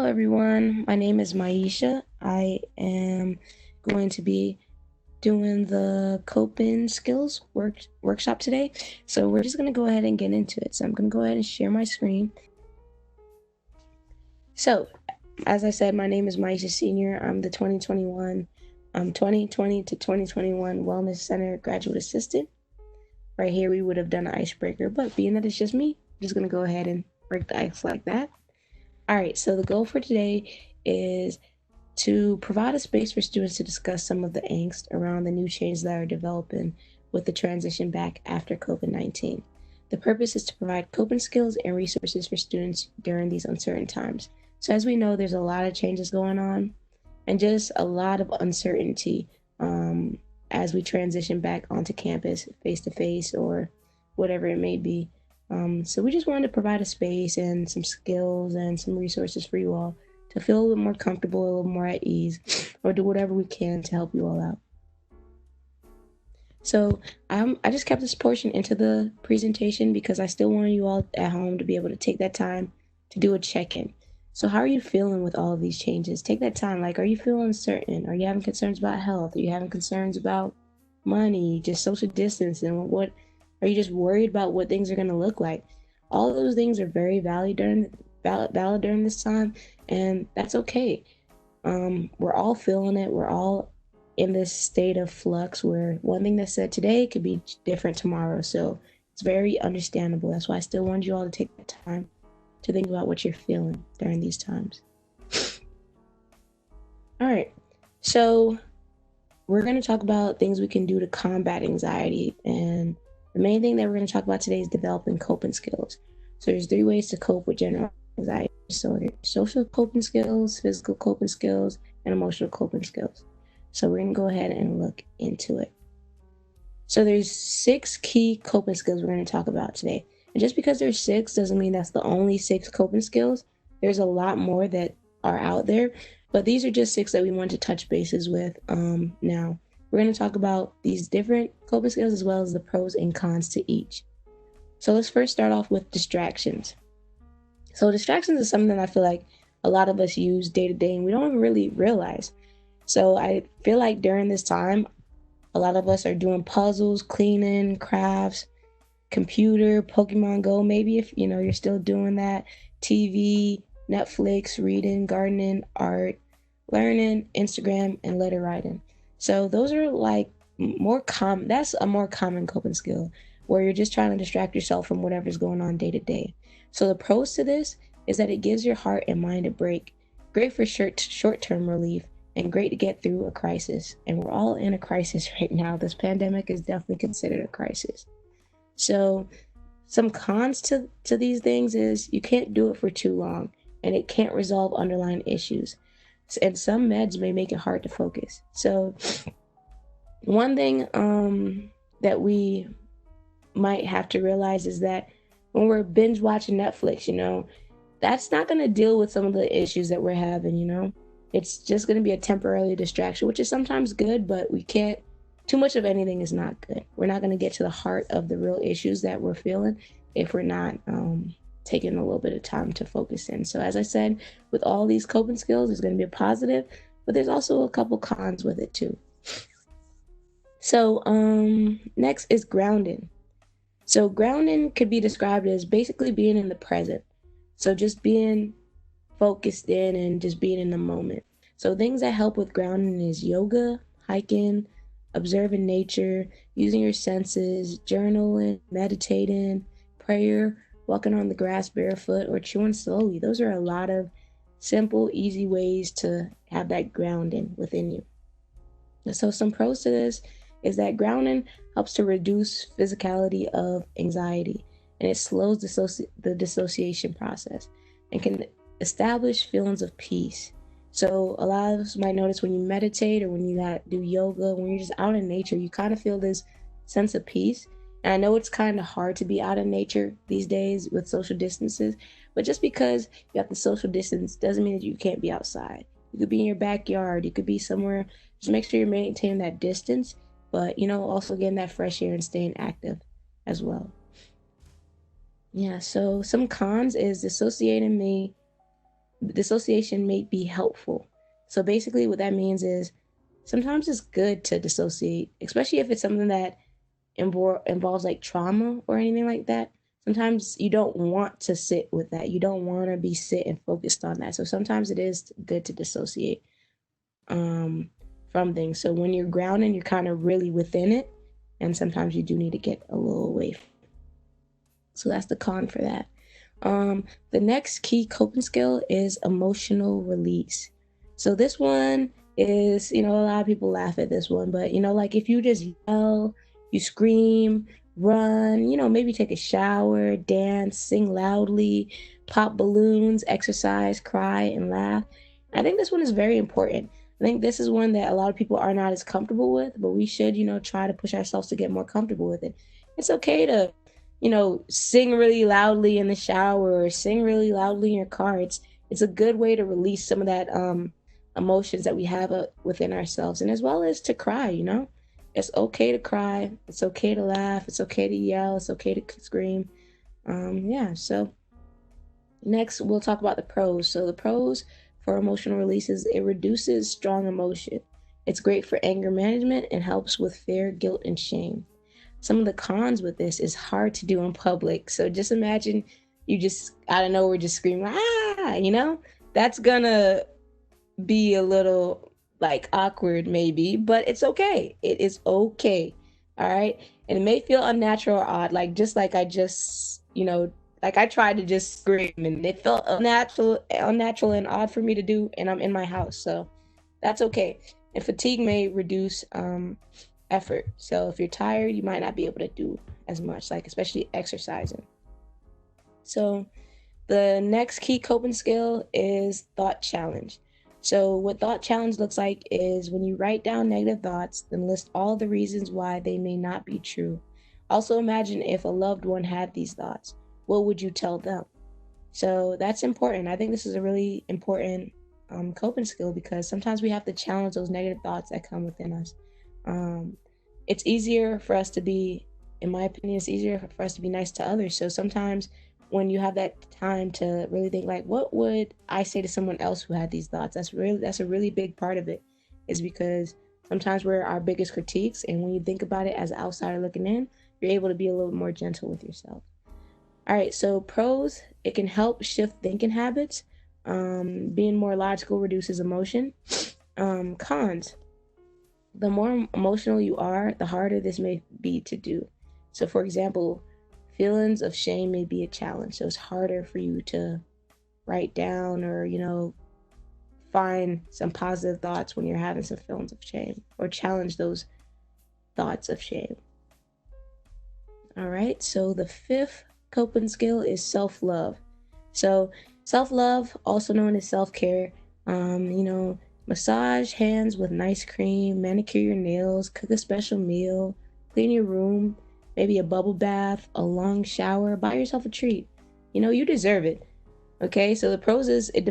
Hello, everyone. My name is Myesha. I am going to be doing the coping skills workshop today. So we're just going to go ahead and get into it. So I'm going to go ahead and share my screen. So, as I said, my name is Myesha Senior. I'm the 2020 to 2021 Wellness Center Graduate Assistant. Right here, we would have done an icebreaker, but being that it's just me, I'm just going to go ahead and break the ice like that. All right, so the goal for today is to provide a space for students to discuss some of the angst around the new changes that are developing with the transition back after COVID-19. The purpose is to provide coping skills and resources for students during these uncertain times. So, as we know, there's a lot of changes going on and just a lot of uncertainty as we transition back onto campus face to face or whatever it may be. So we just wanted to provide a space and some skills and some resources for you all to feel a little more comfortable, a little more at ease, or do whatever we can to help you all out. So I just kept this portion into the presentation because I still want you all at home to be able to take that time to do a check-in. So how are you feeling with all of these changes? Take that time. Like, are you feeling uncertain? Are you having concerns about health? Are you having concerns about money, just social distance, and what are you just worried about what things are going to look like? All of those things are very valid during this time, and that's okay. We're all feeling it. We're all in this state of flux where one thing that's said today could be different tomorrow. So it's very understandable. That's why I still want you all to take the time to think about what you're feeling during these times. All right. So we're going to talk about things we can do to combat anxiety. And the main thing that we're going to talk about today is developing coping skills. So there's 3 ways to cope with general anxiety disorder: social coping skills, physical coping skills, and emotional coping skills. So we're going to go ahead and look into it. So there's 6 key coping skills we're going to talk about today. And just because there's 6 doesn't mean that's the only 6 coping skills. There's a lot more that are out there, but these are just 6 that we want to touch bases with now. We're going to talk about these different coping skills as well as the pros and cons to each. So let's first start off with distractions. So distractions is something that I feel like a lot of us use day to day and we don't really realize. So I feel like during this time, a lot of us are doing puzzles, cleaning, crafts, computer, Pokemon Go, maybe if you're still doing that, TV, Netflix, reading, gardening, art, learning, Instagram, and letter writing. So those are like more common. That's a more common coping skill where you're just trying to distract yourself from whatever's going on day to day. So the pros to this is that it gives your heart and mind a break. Great for short-term relief and great to get through a crisis. And we're all in a crisis right now. This pandemic is definitely considered a crisis. So some cons to these things is you can't do it for too long and it can't resolve underlying issues. And some meds may make it hard to focus. So one thing that we might have to realize is that when we're binge watching Netflix, that's not going to deal with some of the issues that we're having. It's just going to be a temporary distraction, which is sometimes good, but we can't. Too much of anything is not good. We're not going to get to the heart of the real issues that we're feeling if we're not taking a little bit of time to focus in. So as I said, with all these coping skills, there's going to be a positive, but there's also a couple cons with it too. So next is grounding. So grounding could be described as basically being in the present. So just being focused in and just being in the moment. So things that help with grounding is yoga, hiking, observing nature, using your senses, journaling, meditating, prayer, walking on the grass barefoot, or chewing slowly. Those are a lot of simple, easy ways to have that grounding within you. So some pros to this is that grounding helps to reduce physicality of anxiety, and it slows the dissociation process and can establish feelings of peace. So a lot of us might notice when you meditate or when you do yoga, when you're just out in nature, you kind of feel this sense of peace. And I know it's kind of hard to be out in nature these days with social distances, but just because you have the social distance doesn't mean that you can't be outside. You could be in your backyard, you could be somewhere. Just make sure you're maintaining that distance, but also getting that fresh air and staying active as well. Yeah, so some cons is dissociating dissociation may be helpful. So basically what that means is sometimes it's good to dissociate, especially if it's something that involves like trauma or anything like that. Sometimes you don't want to sit with that. You don't want to be sit and focused on that. So sometimes it is good to dissociate um, from things. So when you're grounded, you're kind of really within it, and sometimes you do need to get a little away. So that's the con for that. The next key coping skill is emotional release. So this one is, a lot of people laugh at this one, but like if you just yell, you scream, run, maybe take a shower, dance, sing loudly, pop balloons, exercise, cry, and laugh. I think this one is very important. I think this is one that a lot of people are not as comfortable with, but we should, try to push ourselves to get more comfortable with it. It's okay to, sing really loudly in the shower or sing really loudly in your car. It's a good way to release some of that emotions that we have within ourselves, and as well as to cry. It's okay to cry. It's okay to laugh. It's okay to yell. It's okay to scream. Yeah. So next, we'll talk about the pros. So the pros for emotional releases: it reduces strong emotion. It's great for anger management and helps with fear, guilt, and shame. Some of the cons with this is hard to do in public. So just imagine you just out of nowhere just scream, that's gonna be a little like awkward maybe, but it's okay. It is okay. All right. And it may feel unnatural or odd, like just like I just, like I tried to just scream and it felt unnatural and odd for me to do, and I'm in my house. So that's okay. And fatigue may reduce effort. So if you're tired, you might not be able to do as much, like especially exercising. So the next key coping skill is thought challenge. So what thought challenge looks like is when you write down negative thoughts, then list all the reasons why they may not be true. Also imagine if a loved one had these thoughts, what would you tell them? So that's important. I think this is a really important coping skill, because sometimes we have to challenge those negative thoughts that come within us. It's easier for us to be, in my opinion, it's easier for us to be nice to others. So sometimes when you have that time to really think, like, what would I say to someone else who had these thoughts? That's a really big part of it, is because sometimes we're our biggest critiques, and when you think about it as an outsider looking in, you're able to be a little more gentle with yourself. All right, so pros: it can help shift thinking habits. Being more logical reduces emotion. Cons: the more emotional you are, the harder this may be to do. So for example, feelings of shame may be a challenge. So it's harder for you to write down or, find some positive thoughts when you're having some feelings of shame, or challenge those thoughts of shame. All right, so the fifth coping skill is self-love. So self-love, also known as self-care, massage hands with nice cream, manicure your nails, cook a special meal, clean your room, maybe a bubble bath, a long shower, buy yourself a treat. You deserve it. Okay, so the pros is it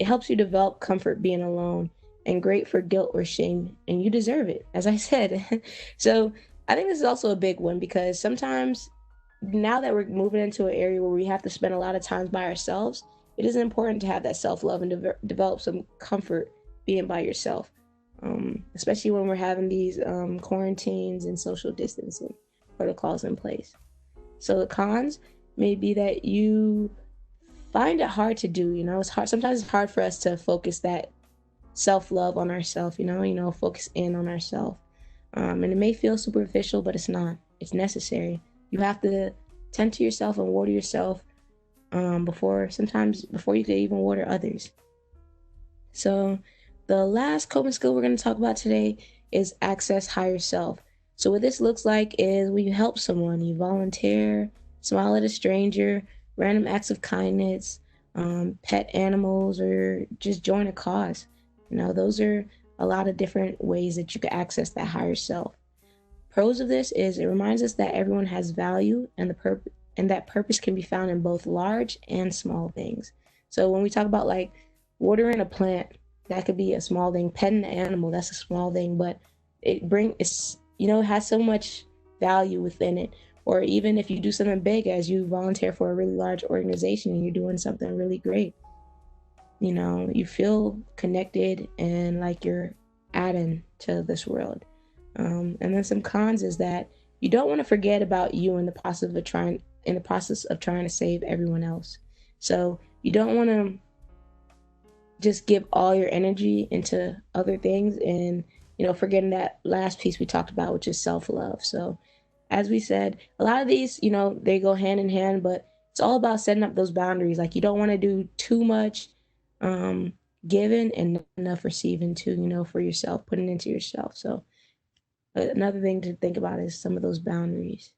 helps you develop comfort being alone, and great for guilt or shame, and you deserve it, as I said. So I think this is also a big one, because sometimes now that we're moving into an area where we have to spend a lot of times by ourselves, it is important to have that self-love and develop some comfort being by yourself, especially when we're having these quarantines and social distancing protocols in place. So the cons may be that you find it hard to do. It's hard. Sometimes it's hard for us to focus that self-love on ourselves. Focus in on ourselves, and it may feel superficial, but it's not. It's necessary. You have to tend to yourself and water yourself before you can even water others. So the last coping skill we're going to talk about today is access higher self. So what this looks like is when you help someone, you volunteer, smile at a stranger, random acts of kindness, pet animals, or just join a cause. Those are a lot of different ways that you can access that higher self. Pros of this is it reminds us that everyone has value, and that purpose can be found in both large and small things. So when we talk about like watering a plant, that could be a small thing. Petting an animal, that's a small thing, but it has so much value within it. Or even if you do something big, as you volunteer for a really large organization and you're doing something really great. you feel connected and like you're adding to this world. And then some cons is that you don't want to forget about you in the process of trying to save everyone else. So you don't want to just give all your energy into other things and forgetting that last piece we talked about, which is self-love. So as we said, a lot of these, they go hand in hand, but it's all about setting up those boundaries. Like you don't want to do too much um giving and not enough receiving too, for yourself, putting into yourself. So another thing to think about is some of those boundaries.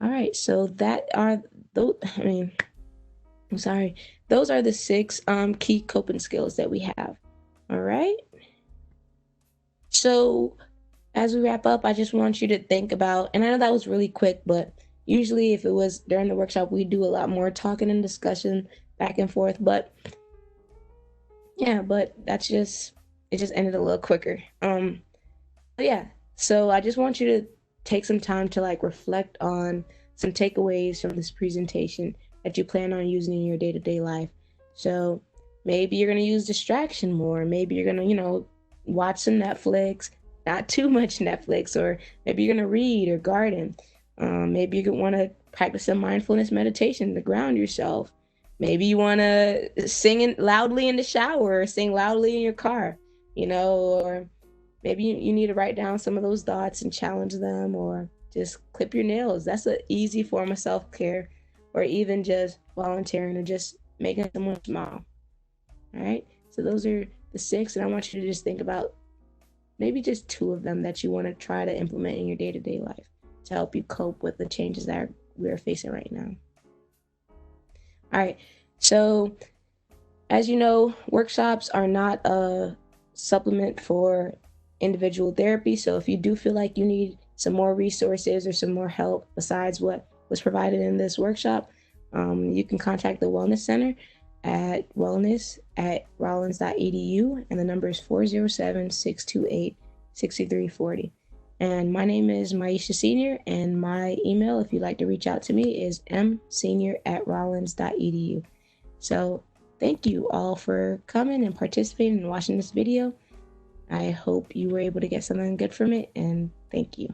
All right, so that are those. I'm sorry. Those are the six key coping skills that we have. All right. So as we wrap up, I just want you to think about, and I know that was really quick, but usually if it was during the workshop, we do a lot more talking and discussion back and forth. But yeah, but it just ended a little quicker. But yeah, so I just want you to take some time to like reflect on some takeaways from this presentation that you plan on using in your day-to-day life. So maybe you're going to use distraction more. Maybe you're going to, watch some Netflix, not too much Netflix, or maybe you're going to read or garden. Maybe you want to practice some mindfulness meditation to ground yourself. Maybe you want to loudly in the shower or sing loudly in your car, or maybe you need to write down some of those thoughts and challenge them, or just clip your nails. That's an easy form of self-care, or even just volunteering or just making someone smile. All right. So those are the six, and I want you to just think about maybe just two of them that you want to try to implement in your day-to-day life to help you cope with the changes that we're facing right now. All right. So as you know, workshops are not a supplement for individual therapy. So if you do feel like you need some more resources or some more help besides what was provided in this workshop, you can contact the Wellness Center at wellness@rollins.edu, and the number is 407-628-6340. And my name is Myesha Senior, and my email, if you'd like to reach out to me, is msenior@rollins.edu. So thank you all for coming and participating and watching this video. I hope you were able to get something good from it, and thank you.